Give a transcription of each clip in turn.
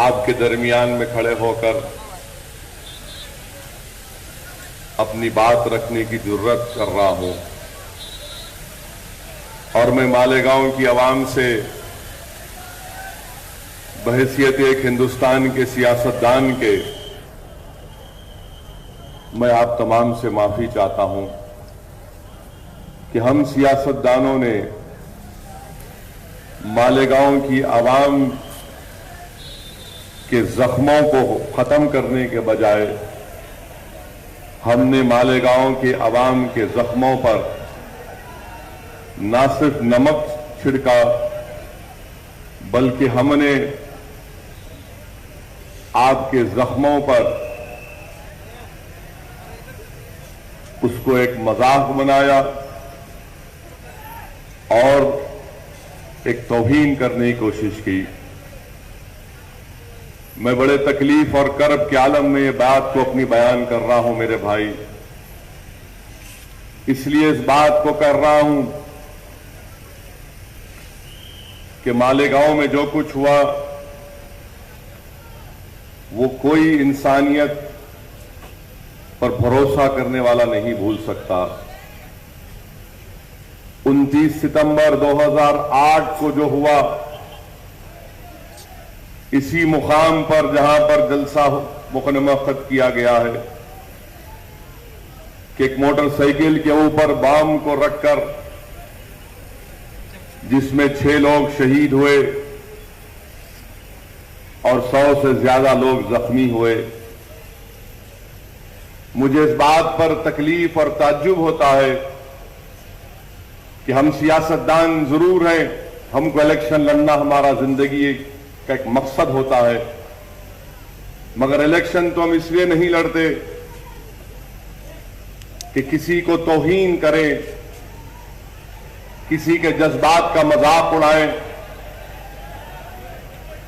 आपके दरमियान में खड़े होकर अपनी बात रखने की जुर्रत कर रहा हूं और मैं मालेगांव की आवाम से बहैसियत एक हिंदुस्तान के सियासतदान के मैं आप तमाम से माफी चाहता हूं कि हम सियासतदानों ने मालेगांव की आवाम के जख्मों को खत्म करने के बजाय हमने मालेगांव के आवाम के जख्मों पर न सिर्फ नमक छिड़का बल्कि हमने आपके जख्मों पर उसको एक मजाक बनाया और एक तौहीन करने की कोशिश की। मैं बड़े तकलीफ और कर्ब के आलम में ये बात को अपनी बयान कर रहा हूं मेरे भाई। इसलिए इस बात को कर रहा हूं कि मालेगांव में जो कुछ हुआ वो कोई इंसानियत पर भरोसा करने वाला नहीं भूल सकता। 29 सितंबर 2008 को जो हुआ, इसी मुकाम पर जहां पर जलसा मुकम्मल किया गया है कि एक मोटरसाइकिल के ऊपर बम को रखकर जिसमें 6 लोग शहीद हुए और 100 से ज्यादा लोग जख्मी हुए। मुझे इस बात पर तकलीफ और ताज्जुब होता है कि हम सियासतदान जरूर हैं, हमको इलेक्शन लड़ना हमारा जिंदगी का एक मकसद होता है, मगर इलेक्शन तो हम इसलिए नहीं लड़ते कि किसी को तौहीन करें, किसी के जज्बात का मजाक उड़ाएं।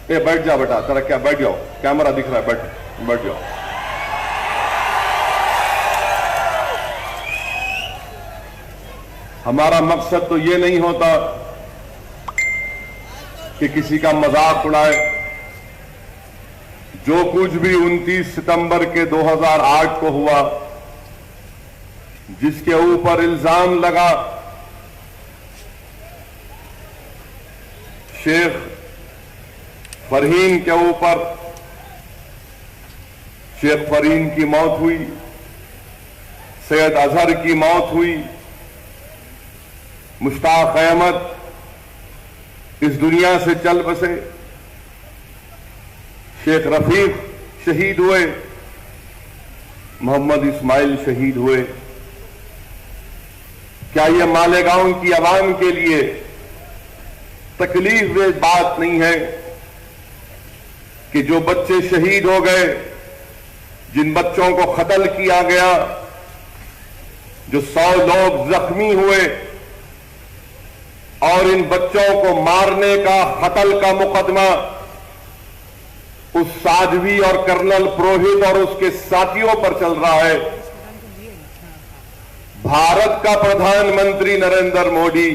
ए बैठ जा बेटा, तेरा क्या, बैठ जाओ, कैमरा दिख रहा है, बैठ जाओ। हमारा मकसद तो ये नहीं होता कि किसी का मजाक उड़ाए। जो कुछ भी 29 सितंबर के 2008 को हुआ, जिसके ऊपर इल्जाम लगा शेख फरहीन के ऊपर, शेख फरहीन की मौत हुई, सैयद अजहर की मौत हुई, मुश्ताक अहमद इस दुनिया से चल बसे, शेख रफीक शहीद हुए, मोहम्मद इस्माइल शहीद हुए। क्या यह मालेगांव की आवाम के लिए तकलीफ देह बात नहीं है कि जो बच्चे शहीद हो गए, जिन बच्चों को कत्ल किया गया, जो 100 लोग जख्मी हुए और इन बच्चों को मारने का, कत्ल का मुकदमा उस साध्वी और कर्नल पुरोहित और उसके साथियों पर चल रहा है। भारत का प्रधानमंत्री नरेंद्र मोदी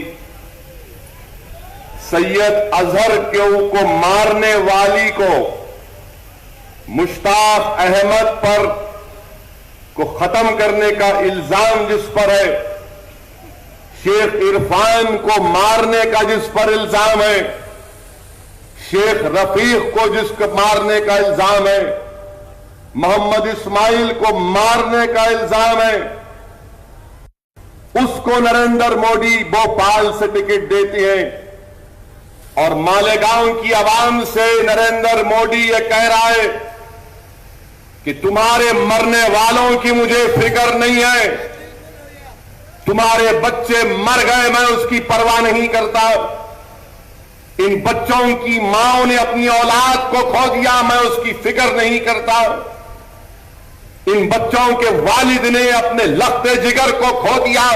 सैयद अजहर को मारने वाली को, मुश्ताक अहमद पर को खत्म करने का इल्जाम जिस पर है, शेख इरफान को मारने का जिस पर इल्जाम है, शेख रफीक को जिसको मारने का इल्जाम है, मोहम्मद इस्माइल को मारने का इल्जाम है, उसको नरेंद्र मोदी भोपाल से टिकट देते हैं और मालेगांव की आवाम से नरेंद्र मोदी ये कह रहा है कि तुम्हारे मरने वालों की मुझे फिक्र नहीं है, तुम्हारे बच्चे मर गए, मैं उसकी परवाह नहीं करता। इन बच्चों की मांओं ने अपनी औलाद को खो दिया, मैं उसकी फिक्र नहीं करता। इन बच्चों के वालिद ने अपने लख्ते जिगर को खो दिया,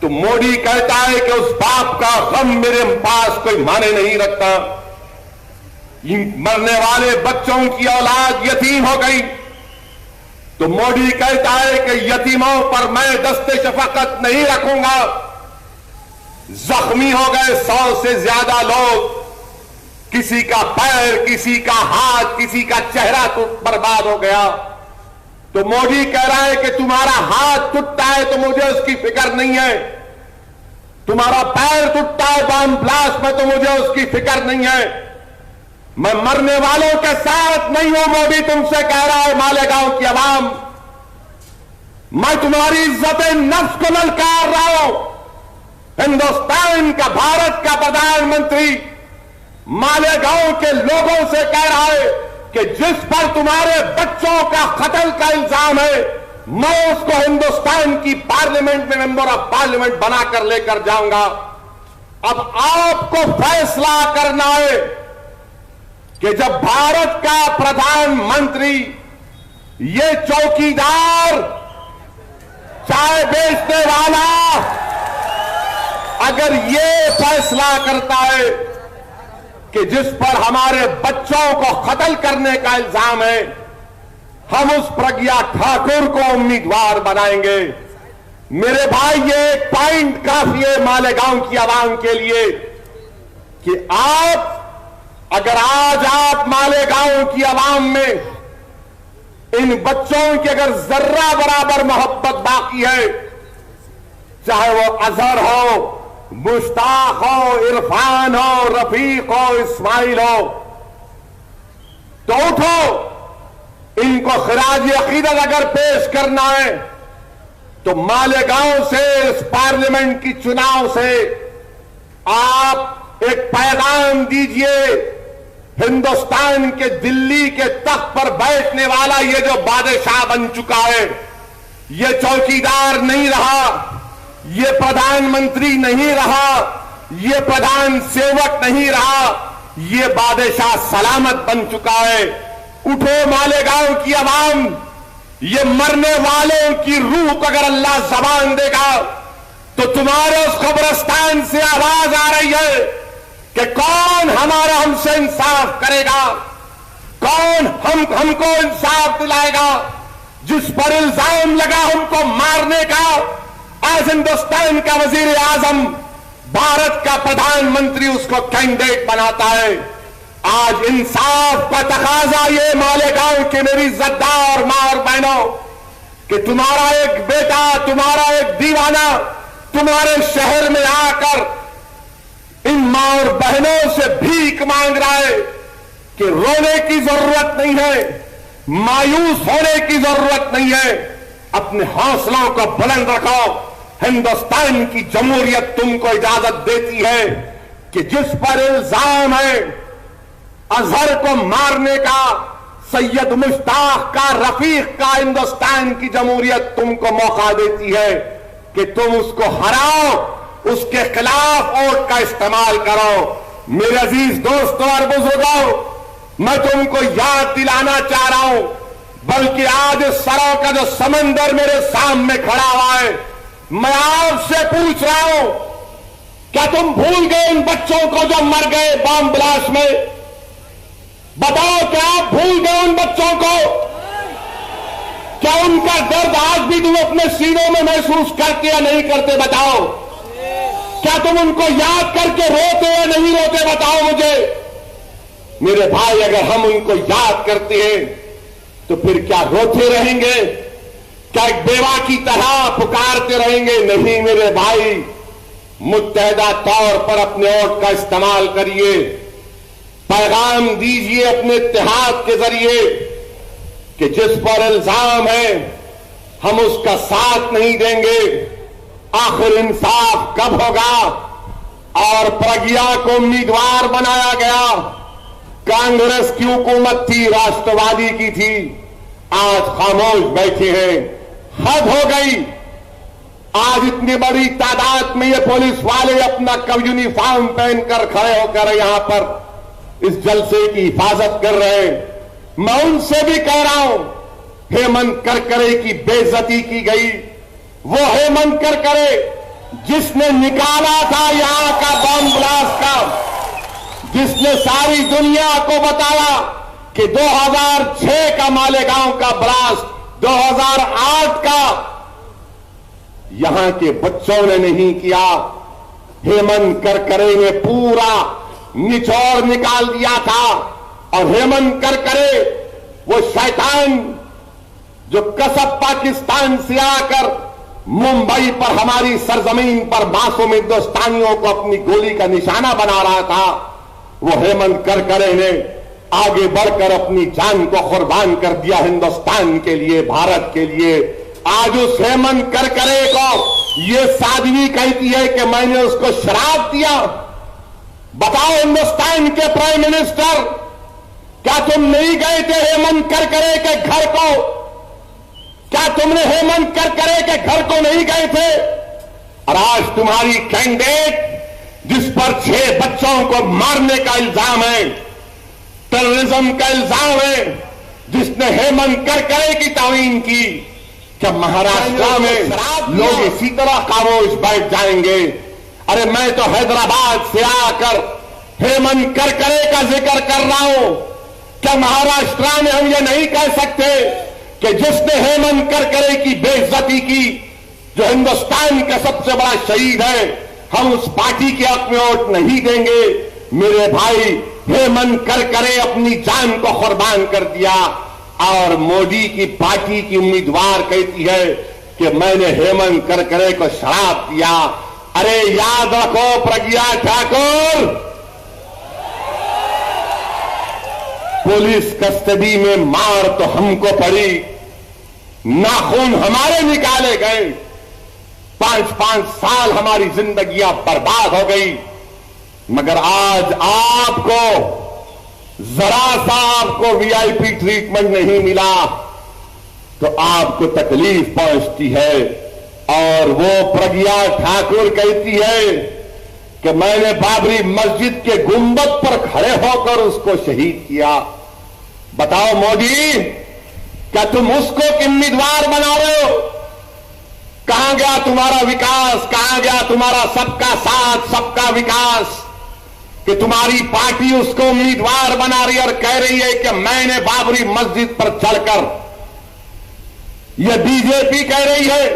तो मोदी कहता है कि उस बाप का गम मेरे पास कोई माने नहीं रखता। इन मरने वाले बच्चों की औलाद यतीम हो गई, तो मोदी कहता है कि यतीमों पर मैं दस्ते शफकत नहीं रखूंगा। जख्मी हो गए 100 से ज्यादा लोग, किसी का पैर, किसी का हाथ, किसी का चेहरा तो बर्बाद हो गया। तो मोदी कह रहा है कि तुम्हारा हाथ टूटता है तो मुझे उसकी फिक्र नहीं है, तुम्हारा पैर टूटता है बम ब्लास्ट में तो मुझे उसकी फिक्र नहीं है। मैं मरने वालों के साथ नहीं हूं, मोदी तुमसे कह रहा है मालेगांव की आवाम। मैं तुम्हारी इज्जत नफ्स को ललकार रहा हूं। हिंदुस्तान का, भारत का प्रधानमंत्री मालेगांव के लोगों से कह रहा है कि जिस पर तुम्हारे बच्चों का कत्ल का इल्जाम है, मैं उसको हिंदुस्तान की पार्लियामेंट में मेंबर ऑफ पार्लियामेंट बनाकर लेकर जाऊंगा। अब आपको फैसला करना है कि जब भारत का प्रधानमंत्री, ये चौकीदार, चाय बेचने वाला, अगर ये फैसला करता है कि जिस पर हमारे बच्चों को कत्ल करने का इल्जाम है, हम उस प्रज्ञा ठाकुर को उम्मीदवार बनाएंगे। मेरे भाई, ये एक पॉइंट काफी है मालेगांव की आवाम के लिए कि अगर आज आप मालेगांव की आवाम में इन बच्चों की अगर जर्रा बराबर मोहब्बत बाकी है, चाहे वो अजहर हो, मुश्ताक हो, इरफान हो, रफीक हो, इस्माइल हो, तो उठो। इनको खराज अकीदत अगर पेश करना है तो मालेगांव से, इस पार्लियामेंट की चुनाव से आप एक पैगाम दीजिए। हिंदुस्तान के दिल्ली के तख्त पर बैठने वाला ये जो बादशाह बन चुका है, ये चौकीदार नहीं रहा, ये प्रधानमंत्री नहीं रहा, ये प्रधान सेवक नहीं रहा, ये बादशाह सलामत बन चुका है। उठो मालेगांव की आवाम, ये मरने वालों की रूह को अगर अल्लाह जबान देगा तो तुम्हारे उस कब्रिस्तान से आवाज आ रही है कि कौन हमारा हमसे इंसाफ करेगा, कौन हमको इंसाफ दिलाएगा। जिस पर इल्जाम लगा हमको मारने का, आज हिंदुस्तान का वजीर आजम, भारत का प्रधानमंत्री उसको कैंडिडेट बनाता है। आज इंसाफ का तकाजा ये मालेगांव की मेरी इज्जतदार मां और बहनों कि तुम्हारा एक बेटा, तुम्हारा एक दीवाना तुम्हारे शहर में आकर इन मां और बहनों से भीख मांग रहा है कि रोने की जरूरत नहीं है, मायूस होने की जरूरत नहीं है, अपने हौसलों को बुलंद रखो। हिंदुस्तान की जमहूरियत तुमको इजाजत देती है कि जिस पर इल्जाम है अजहर को मारने का, सैयद मुश्ताक का, रफीक का, हिंदुस्तान की जमहूरियत तुमको मौका देती है कि तुम उसको हराओ, उसके खिलाफ वोट का इस्तेमाल करो। मेरे अजीज दोस्तों और बुजुर्गों, मैं तुमको याद दिलाना चाह रहा हूं, बल्कि आज इस सरों का जो समंदर मेरे सामने खड़ा हुआ है, मैं आपसे पूछ रहा हूं, क्या तुम भूल गए उन बच्चों को जो मर गए बम ब्लास्ट में? बताओ, क्या आप भूल गए उन बच्चों को? क्या उनका दर्द आज भी तुम अपने सीनों में महसूस करते या नहीं करते? बताओ, क्या तुम उनको याद करके रोते या नहीं रोते? बताओ मुझे। मेरे भाई, अगर हम उनको याद करते हैं तो फिर क्या रोते रहेंगे? क्या एक बेवा की तरह पुकारते रहेंगे? नहीं मेरे भाई, मुत्तहदा तौर पर अपने वोट का इस्तेमाल करिए, पैगाम दीजिए अपने इत्तेहाद के जरिए कि जिस पर इल्जाम है हम उसका साथ नहीं देंगे। आखिर इंसाफ कब होगा? और प्रज्ञा को उम्मीदवार बनाया गया। कांग्रेस की हुकूमत थी, राष्ट्रवादी की थी, आज खामोश बैठे हैं। हद हो गई। आज इतनी बड़ी तादाद में ये पुलिस वाले अपना यूनिफॉर्म पहनकर खड़े होकर यहां पर इस जलसे की हिफाजत कर रहे हैं। मैं उनसे भी कह रहा हूं, हेमंत करकरे की बेइज्जती की गई। वो हेमंत करकरे जिसने निकाला था यहां का बम ब्लास्ट का, जिसने सारी दुनिया को बताया कि 2006 का मालेगांव का ब्लास्ट 2008 का यहां के बच्चों ने नहीं किया। हेमंत करकरे ने पूरा निचोड़ निकाल दिया था। और हेमंत करकरे, वो शैतान जो कसब पाकिस्तान से आकर मुंबई पर, हमारी सरजमीन पर मासूम हिंदुस्तानियों को अपनी गोली का निशाना बना रहा था, वो हेमंत करकरे ने आगे बढ़कर अपनी जान को कुर्बान कर दिया हिंदुस्तान के लिए, भारत के लिए। आज उस हेमंत करकरे को ये साध्वी कहती है कि मैंने उसको शराब दिया। बताओ हिंदुस्तान के प्राइम मिनिस्टर, क्या तुम नहीं गए थे हेमंत करकरे के घर को? क्या तुमने हेमंत करकरे के घर को नहीं गए थे? और आज तुम्हारी कैंडिडेट जिस पर 6 बच्चों को मारने का इल्जाम है, टेररिज्म का इल्जाम है, जिसने हेमंत करकरे की तौहीन की, क्या महाराष्ट्र में लोग इसी तरह खामोश बैठ जाएंगे? अरे मैं तो हैदराबाद से आकर हेमंत करकरे का जिक्र कर रहा हूं। क्या महाराष्ट्र में हम ये नहीं कह सकते कि जिसने हेमंत करकरे की बेइज्जती की, जो हिंदुस्तान का सबसे बड़ा शहीद है, हम उस पार्टी के हक में वोट नहीं देंगे? मेरे भाई, हेमंत करकरे अपनी जान को कुर्बान कर दिया और मोदी की पार्टी की उम्मीदवार कहती है कि मैंने हेमंत करकरे को शराब दिया। अरे याद रखो प्रज्ञा ठाकुर, पुलिस कस्टडी में मार तो हमको पड़ी, नाखून हमारे निकाले गए, 5-5 साल हमारी जिंदगियां बर्बाद हो गई। मगर आज आपको जरा सा आपको वीआईपी ट्रीटमेंट नहीं मिला तो आपको तकलीफ पहुंचती है। और वो प्रज्ञा ठाकुर कहती है कि मैंने बाबरी मस्जिद के गुंबद पर खड़े होकर उसको शहीद किया। बताओ मोदी, क्या तुम उसको उम्मीदवार बना रहे हो? कहां गया तुम्हारा विकास? कहां गया तुम्हारा सबका साथ, सबका विकास? कि तुम्हारी पार्टी उसको उम्मीदवार बना रही है और कह रही है कि मैंने बाबरी मस्जिद पर चढ़कर, यह बीजेपी कह रही है,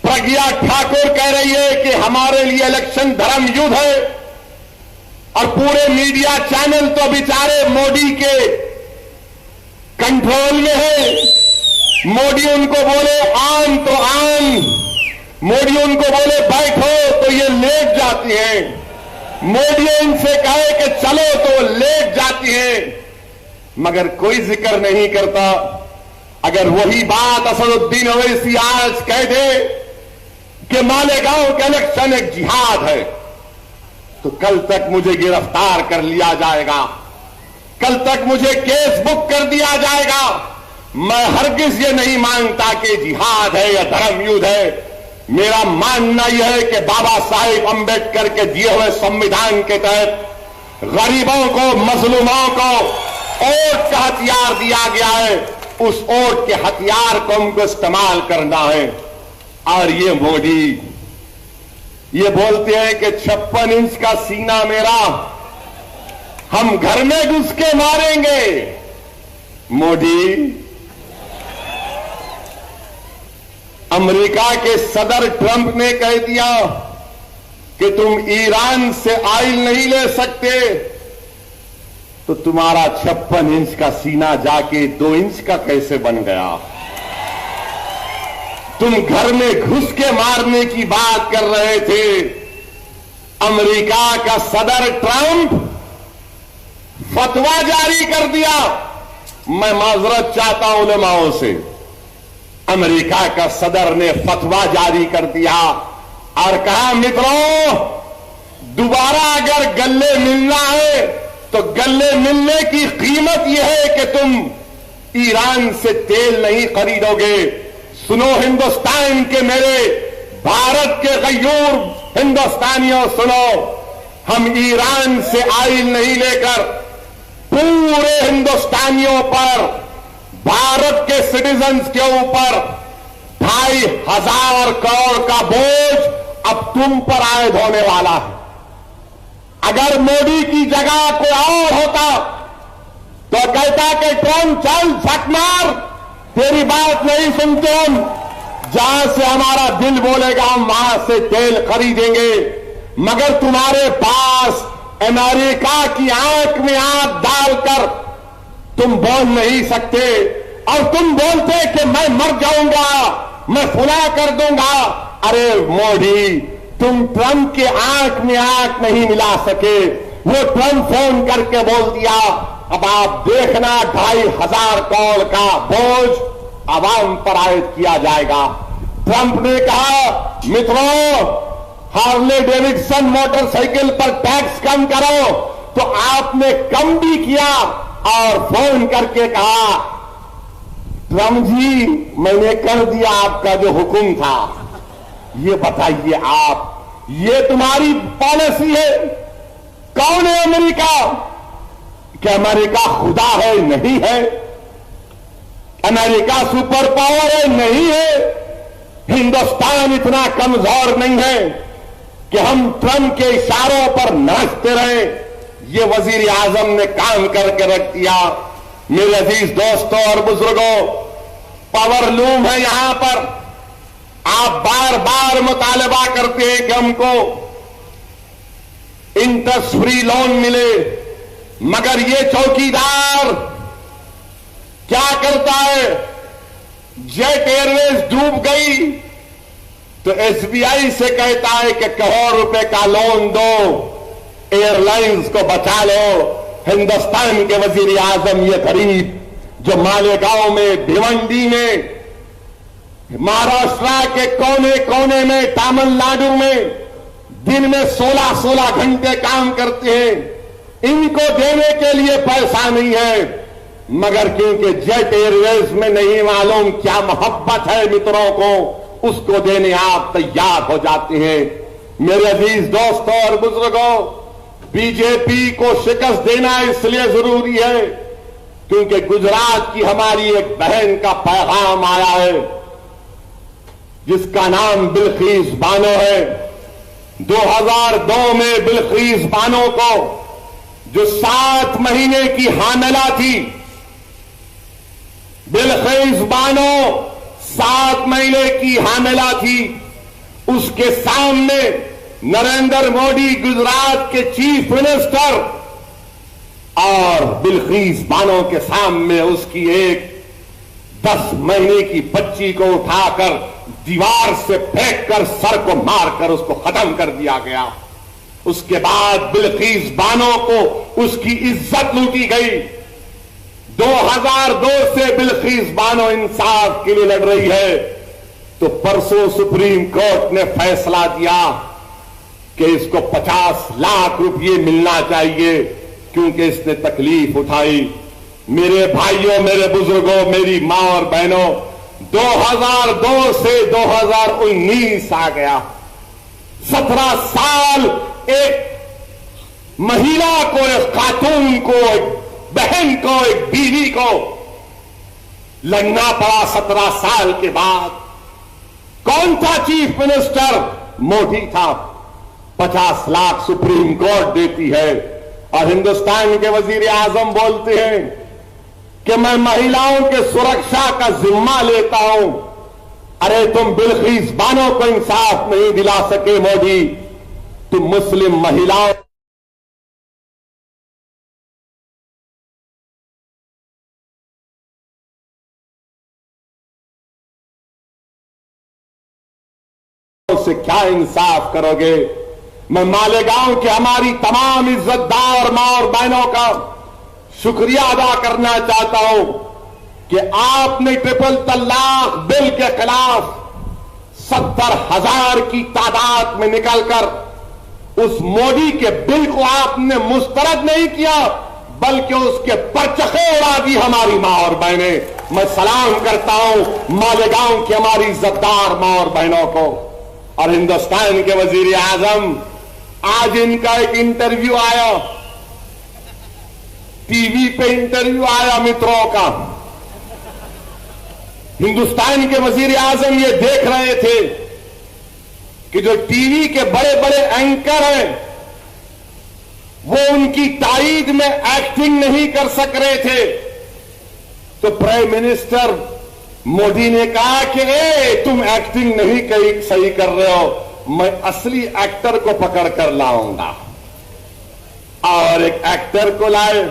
प्रज्ञा ठाकुर कह रही है कि हमारे लिए इलेक्शन धर्म युद्ध है। और पूरे मीडिया चैनल तो बेचारे मोदी के कंट्रोल में है। मोदी उनको बोले आन तो आन, मोदी उनको बोले बैठो तो ये लेट जाती है, मोदी इनसे कहे कि चलो तो लेट जाती है, मगर कोई जिक्र नहीं करता। अगर वही बात असदुद्दीन ओवैसी आज कह दे कि मालेगांव का इलेक्शन एक जिहाद है, तो कल तक मुझे गिरफ्तार कर लिया जाएगा, कल तक मुझे केस बुक कर दिया जाएगा। मैं हरगिज ये नहीं मानता कि जिहाद है या धर्म युद्ध है। मेरा मानना यह है कि बाबा साहेब अंबेडकर के दिए हुए संविधान के तहत गरीबों को, मजलूमों को वोट का हथियार दिया गया है, उस वोट के हथियार को हमको इस्तेमाल करना है। और ये मोदी ये बोलते हैं कि 56 इंच का सीना मेरा, हम घर में घुस के मारेंगे। मोदी, अमेरिका के सदर ट्रंप ने कह दिया कि तुम ईरान से ऑयल नहीं ले सकते, तो तुम्हारा 56 इंच का सीना जाके 2 इंच का कैसे बन गया? तुम घर में घुस के मारने की बात कर रहे थे। अमेरिका का सदर ट्रंप फतवा जारी कर दिया। मैं माजरत चाहता हूं उलमाओं से, अमेरिका का सदर ने फतवा जारी कर दिया और कहा मित्रों, दोबारा अगर गल्ले मिलना है तो गल्ले मिलने की कीमत यह है कि तुम ईरान से तेल नहीं खरीदोगे। सुनो हिंदुस्तान के, मेरे भारत के गयूर हिंदुस्तानियों सुनो, हम ईरान से ऑयल नहीं लेकर पूरे हिंदुस्तानियों पर, भारत के सिटीजन्स के ऊपर 2500 करोड़ का बोझ अब तुम पर आयद होने वाला है। अगर मोदी की जगह कोई और होता तो कहता कि ट्रंप चल झक मार, तेरी बात नहीं सुनते हम, जहां से हमारा दिल बोलेगा हम वहां से तेल खरीदेंगे। मगर तुम्हारे पास अमेरिका की आंख में आंख डालकर तुम बोल नहीं सकते, और तुम बोलते कि मैं मर जाऊंगा, मैं फुला कर दूंगा। अरे मोदी, तुम ट्रंप के आंख में आंख नहीं मिला सके। वो ट्रंप फोन करके बोल दिया, अब आप देखना 2500 करोड़ का बोझ आवाम पर आयद किया जाएगा। ट्रंप ने कहा, मित्रों, हार्ले डेविडसन मोटरसाइकिल पर टैक्स कम करो, तो आपने कम भी किया और फोन करके कहा, ट्रंप जी, मैंने कर दिया आपका जो हुक्म था। ये बताइए आप, ये तुम्हारी पॉलिसी है? कौन है अमेरिका? क्या अमेरिका खुदा है? नहीं है। अमेरिका सुपर पावर है? नहीं है। हिंदुस्तान इतना कमजोर नहीं है कि हम ट्रंप के इशारों पर नाचते रहे। ये वजीर आजम ने काम करके रख दिया। मेरे अजीज दोस्तों और बुजुर्गों, पावर लूम है यहां पर। आप बार बार मुतालबा करते हैं कि हमको इंटरेस्ट फ्री लोन मिले, मगर ये चौकीदार क्या करता है? जेट एयरवेज डूब गई तो एसबीआई से कहता है कि करोड़ रुपए का लोन दो, एयरलाइंस को बचा लो। हिंदुस्तान के वजीर आजम ये गरीब जो मालेगांव में, भिवंडी में, महाराष्ट्र के कोने कोने में, तमिलनाडु में दिन में 16-16 घंटे काम करते हैं, इनको देने के लिए पैसा नहीं है। मगर क्योंकि जेट एयरवेज में नहीं मालूम क्या मोहब्बत है मित्रों को, उसको देने आप तैयार हो जाते हैं। मेरे अजीज दोस्तों और बुजुर्गों, बीजेपी को शिकस्त देना इसलिए जरूरी है क्योंकि गुजरात की हमारी एक बहन का पैगाम आया है जिसका नाम बिल्किस बानो है। 2002 में बिल्किस बानो को, जो 7 महीने की हामिला थी, बिल्किस बानो 7 महीने की हामिला थी, उसके सामने नरेंद्र मोदी गुजरात के चीफ मिनिस्टर और बिल्किस बानो के सामने उसकी एक 10 महीने की बच्ची को उठाकर दीवार से फेंककर सर को मारकर उसको खत्म कर दिया गया। उसके बाद बिल्किस बानो को उसकी इज्जत लूटी गई। 2002 से बिल्किस बानो इंसाफ के लिए लड़ रही है, तो परसों सुप्रीम कोर्ट ने फैसला दिया कि इसको 50 लाख रुपए मिलना चाहिए क्योंकि इसने तकलीफ उठाई। मेरे भाइयों, मेरे बुजुर्गों, मेरी मां और बहनों, 2002 से 2019 आ गया। 17 साल एक महिला को, एक खातून को, एक बहन को, एक बीवी को लड़ना पड़ा। 17 साल के बाद कौन था चीफ मिनिस्टर? मोदी था। 50 लाख सुप्रीम कोर्ट देती है और हिंदुस्तान के वजीर आजम बोलते हैं कि मैं महिलाओं के सुरक्षा का जिम्मा लेता हूं। अरे तुम बिल्किस बानो को इंसाफ नहीं दिला सके मोदी, तुम मुस्लिम महिलाओं से क्या इंसाफ करोगे? मैं मालेगांव के हमारी तमाम इज्जतदार मां और बहनों का शुक्रिया अदा करना चाहता हूं कि आपने ट्रिपल तलाक बिल के खिलाफ 70,000 की तादाद में निकलकर उस मोदी के बिल को आपने मुस्तरद नहीं किया, बल्कि उसके परचखे उड़ा दी हमारी मां और बहनें। मैं सलाम करता हूं मालेगांव की हमारी इज्जतदार मां और बहनों को। और हिंदुस्तान के वजीर आजम, आज इनका एक इंटरव्यू आया, टीवी पे इंटरव्यू आया मित्रों का। हिंदुस्तान के वजीर आजम ये देख रहे थे कि जो टीवी के बड़े बड़े एंकर हैं वो उनकी तारीद में एक्टिंग नहीं कर सक रहे थे, तो प्राइम मिनिस्टर मोदी ने कहा कि तुम एक्टिंग नहीं सही कर रहे हो, मैं असली एक्टर को पकड़ कर लाऊंगा। और एक एक्टर को लाए,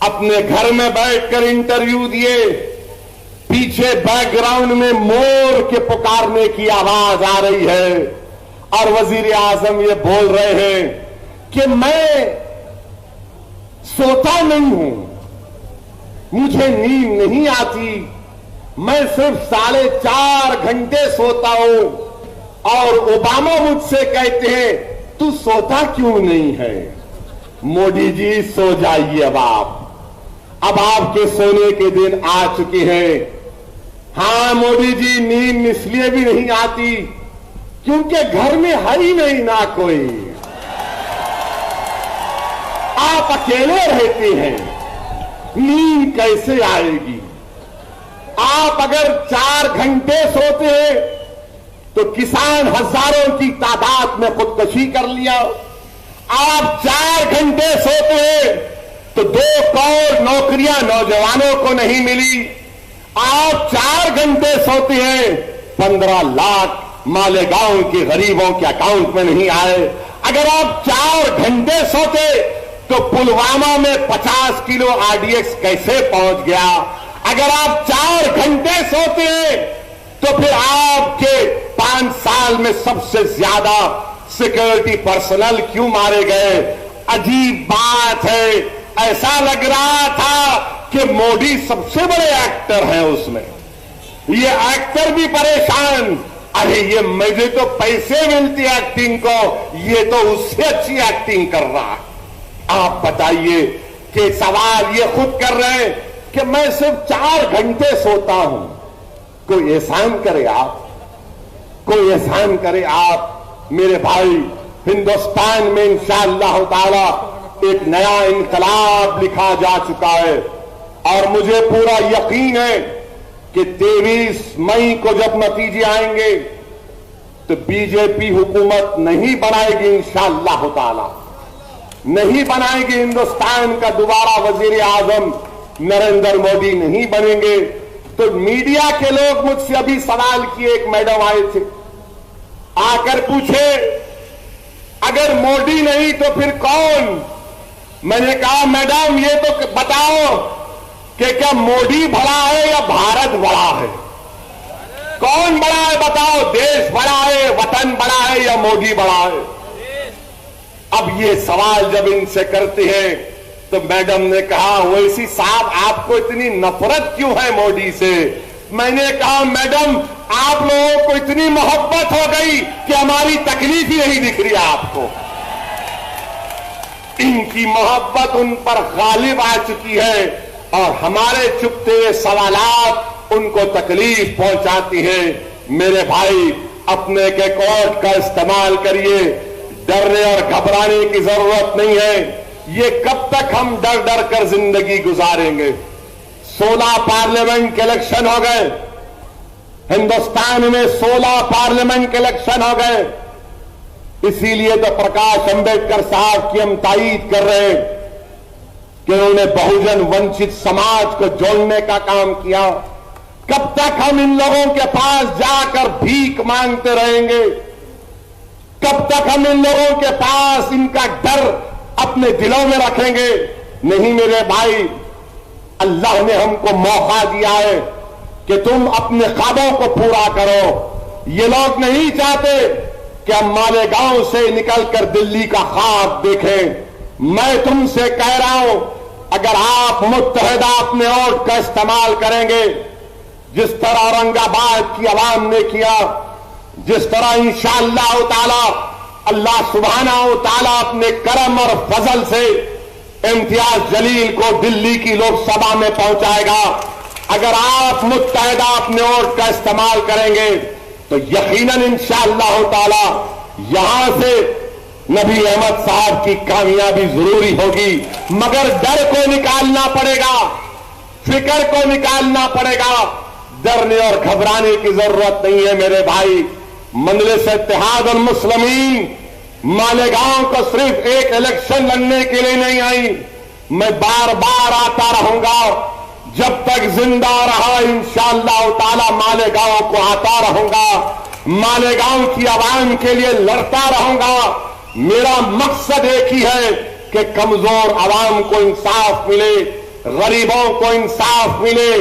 अपने घर में बैठकर इंटरव्यू दिए। पीछे बैकग्राउंड में मोर के पुकारने की आवाज आ रही है और वजीर आजम ये बोल रहे हैं कि मैं सोता नहीं हूं, मुझे नींद नहीं आती, मैं सिर्फ 4.5 घंटे सोता हूं। और ओबामा मुझसे कहते हैं तू सोता क्यों नहीं है? मोदी जी सो जाइए अब आपके सोने के दिन आ चुके हैं। हां मोदी जी, नींद इसलिए भी नहीं आती क्योंकि घर में है ही नहीं ना कोई, आप अकेले रहते हैं, नींद कैसे आएगी? आप अगर 4 घंटे सोते हैं तो किसान हजारों की तादाद में खुदकुशी कर लिया। आप 4 घंटे सोते हैं तो 2 करोड़ नौकरियां नौजवानों को नहीं मिली। आप 4 घंटे सोते हैं, 15 लाख मालेगांव के गरीबों के अकाउंट में नहीं आए। अगर आप 4 घंटे सोते तो पुलवामा में 50 किलो आरडीएक्स कैसे पहुंच गया? अगर आप 4 घंटे सोते तो फिर आपके 5 साल में सबसे ज्यादा सिक्योरिटी पर्सनल क्यों मारे गए? अजीब बात है, ऐसा लग रहा था कि मोदी सबसे बड़े एक्टर हैं उसमें। ये एक्टर भी परेशान, अरे ये मुझे तो पैसे मिलती एक्टिंग को, ये तो उससे अच्छी एक्टिंग कर रहा है। आप बताइए कि सवाल ये खुद कर रहे हैं कि मैं सिर्फ 4 घंटे सोता हूं। कोई एहसान करे आप, कोई एहसान करे आप। मेरे भाई, हिंदुस्तान में इंशाअल्लाह ताला एक नया इनकलाब लिखा जा चुका है और मुझे पूरा यकीन है कि 23 मई को जब नतीजे आएंगे तो बीजेपी हुकूमत नहीं बनाएगी, इंशाअल्लाह ताला नहीं बनाएगी। हिंदुस्तान का दोबारा वजीर आजम नरेंद्र मोदी नहीं बनेंगे। तो मीडिया के लोग मुझसे अभी सवाल किए, एक मैडम आए थे, आकर पूछे अगर मोदी नहीं तो फिर कौन? मैंने कहा मैडम ये तो बताओ कि क्या मोदी बड़ा है या भारत बड़ा है? कौन बड़ा है बताओ? देश बड़ा है, वतन बड़ा है या मोदी बड़ा है? अब ये सवाल जब इनसे करते हैं तो मैडम ने कहा वैसी साहब आपको इतनी नफरत क्यों है मोदी से? मैंने कहा मैडम आप लोगों को इतनी मोहब्बत हो गई कि हमारी तकलीफ ही नहीं दिख रही आपको। इनकी मोहब्बत उन पर गालिब आ चुकी है और हमारे चुपते हुए सवालात उनको तकलीफ पहुंचाती हैं। मेरे भाई, अपने के कोर्ट का इस्तेमाल करिए, डरने और घबराने की जरूरत नहीं है। ये कब तक हम डर डर कर जिंदगी गुजारेंगे? 16 पार्लियामेंट के इलेक्शन हो गए, हिंदुस्तान में 16 पार्लियामेंट के इलेक्शन हो गए। इसीलिए तो प्रकाश अंबेडकर साहब की हम तारीफ कर रहे हैं कि उन्होंने बहुजन वंचित समाज को जोड़ने का काम किया। कब तक हम इन लोगों के पास जाकर भीख मांगते रहेंगे? कब तक हम इन लोगों के पास इनका डर अपने दिलों में रखेंगे? नहीं मेरे भाई, अल्लाह ने हमको मौका दिया है कि तुम अपने ख्वाबों को पूरा करो। ये लोग नहीं चाहते कि हम मालेगांव से निकलकर दिल्ली का ख्वाब देखें। मैं तुमसे कह रहा हूं, अगर आप मुत्तहिदा अपने वोट का इस्तेमाल करेंगे, जिस तरह औरंगाबाद की आवाम ने किया, जिस तरह इंशाअल्लाह ताला अल्लाह सुब्हानहू ताला अपने करम और फजल से इम्तियाज जलील को दिल्ली की लोकसभा में पहुंचाएगा। अगर आप मुत्तहिदा अपने वोट का इस्तेमाल करेंगे तो यकीनन इंशाअल्लाह ताला यहां से नबी अहमद साहब की कामयाबी जरूरी होगी। मगर डर को निकालना पड़ेगा, फिक्र को निकालना पड़ेगा। डरने और घबराने की जरूरत नहीं है मेरे भाई। मजलिस इत्तेहाद उल मुस्लिमीन मालेगांव को सिर्फ एक इलेक्शन लड़ने के लिए नहीं आई। मैं बार बार आता रहूंगा, जब तक जिंदा रहा इंशाअल्लाह ताला मालेगांव को आता रहूंगा, मालेगांव की आवाम के लिए लड़ता रहूंगा। मेरा मकसद एक ही है कि कमजोर आवाम को इंसाफ मिले, गरीबों को इंसाफ मिले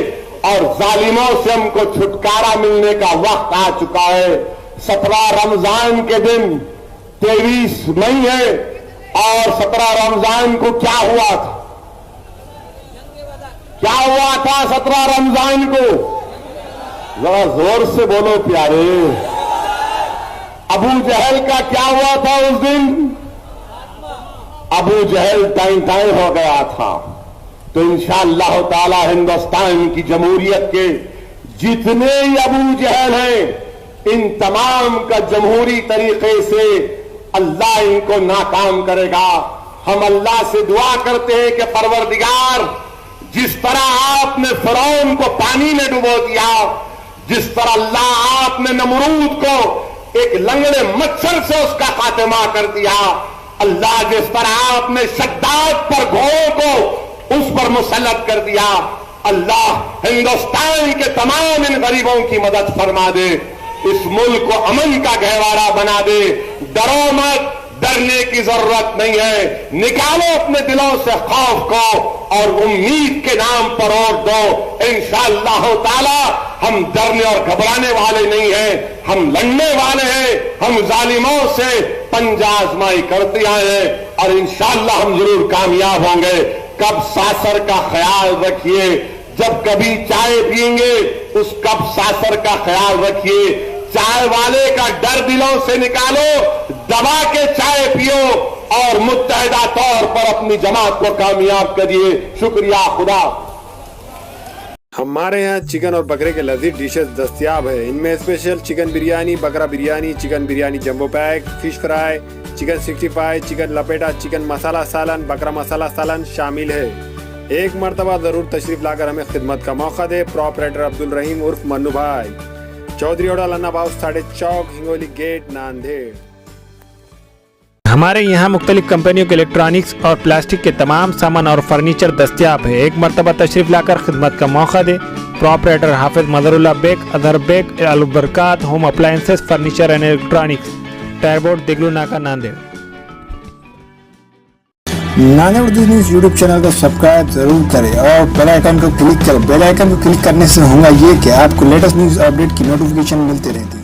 और जालिमों से हमको छुटकारा मिलने का वक्त आ चुका है। 17 रमजान के दिन 23 मई है और 17 रमजान को क्या हुआ था? क्या हुआ था 17 रमजान को? जरा जोर से बोलो प्यारे। अबू जहल का क्या हुआ था उस दिन? अबू जहल टाई हो गया था। तो इंशाअल्लाह ताला हिंदुस्तान की जमहूरियत के जितने ही अबू जहल हैं, इन तमाम का जमहूरी तरीके से अल्लाह इनको नाकाम करेगा। हम अल्लाह से दुआ करते हैं कि परवरदिगार, जिस तरह आपने फिरौन को पानी में डुबो दिया, जिस तरह अल्लाह आपने नमरूद को एक लंगड़े मच्छर से उसका खात्मा कर दिया, अल्लाह जिस तरह आपने शद्दाद पर घोड़ों को उस पर मुसल्लत कर दिया, अल्लाह हिंदुस्तान के तमाम इन गरीबों की मदद फरमा दे, इस मुल्क को अमन का गहवारा बना दे। डरो मत, डरने की जरूरत नहीं है। निकालो अपने दिलों से खौफ को और उम्मीद के नाम पर वोट दो। इंशाअल्लाह ताला हम डरने और घबराने वाले नहीं हैं, हम लड़ने वाले हैं। हम जालिमों से पंजा आजमाई करते आए हैं और इंशाअल्लाह हम जरूर कामयाब होंगे। कब सासर का ख्याल रखिए, जब कभी चाय पिएंगे उस कप सासर का ख्याल रखिए। चाय वाले का डर दिलों से निकालो, दबा के चाय पियो और मुत्तहिदा तौर पर अपनी जमात को कामयाब करिए। शुक्रिया, खुदा। हमारे यहाँ चिकन और बकरे के लजीज डिशेस दस्तयाब है। इनमें स्पेशल चिकन बिरयानी, बकरा biryani, chicken biryani jumbo pack, fish fry, chicken 65, chicken लपेटा, चिकन मसाला सालन, बकरा मसाला सालन शामिल है। एक मरतबा जरूर तशरीफ लाकर हमें खिदमत का मौका दे। प्रोपराइटर अब्दुल रहीम उर्फ मन्नू भाई, चौधरी होटल अन्ना बाउस, साढ़े चौक, हिंगोली गेट, नांदेड़। हमारे यहाँ मुख्तलिफ कंपनियों के इलेक्ट्रॉनिक्स और प्लास्टिक के तमाम सामान और फर्नीचर दस्तयाब है। एक मरतबा तशरीफ लाकर खिदमत का मौका दे। प्रोपराइटर हाफिज मदरुल्लाह बेग, अदर Baig, Albarkat home appliances, furniture and electronics, टायरबोर्ड, Deglur Naka, Nanded. Nanded Urdu news YouTube channel को सब्सक्राइब जरूर करें और बेल आइकन को क्लिक करें। बेल आइकन को क्लिक करने से होगा ये कि आपको लेटेस्ट न्यूज अपडेट की नोटिफिकेशन मिलती रहती है।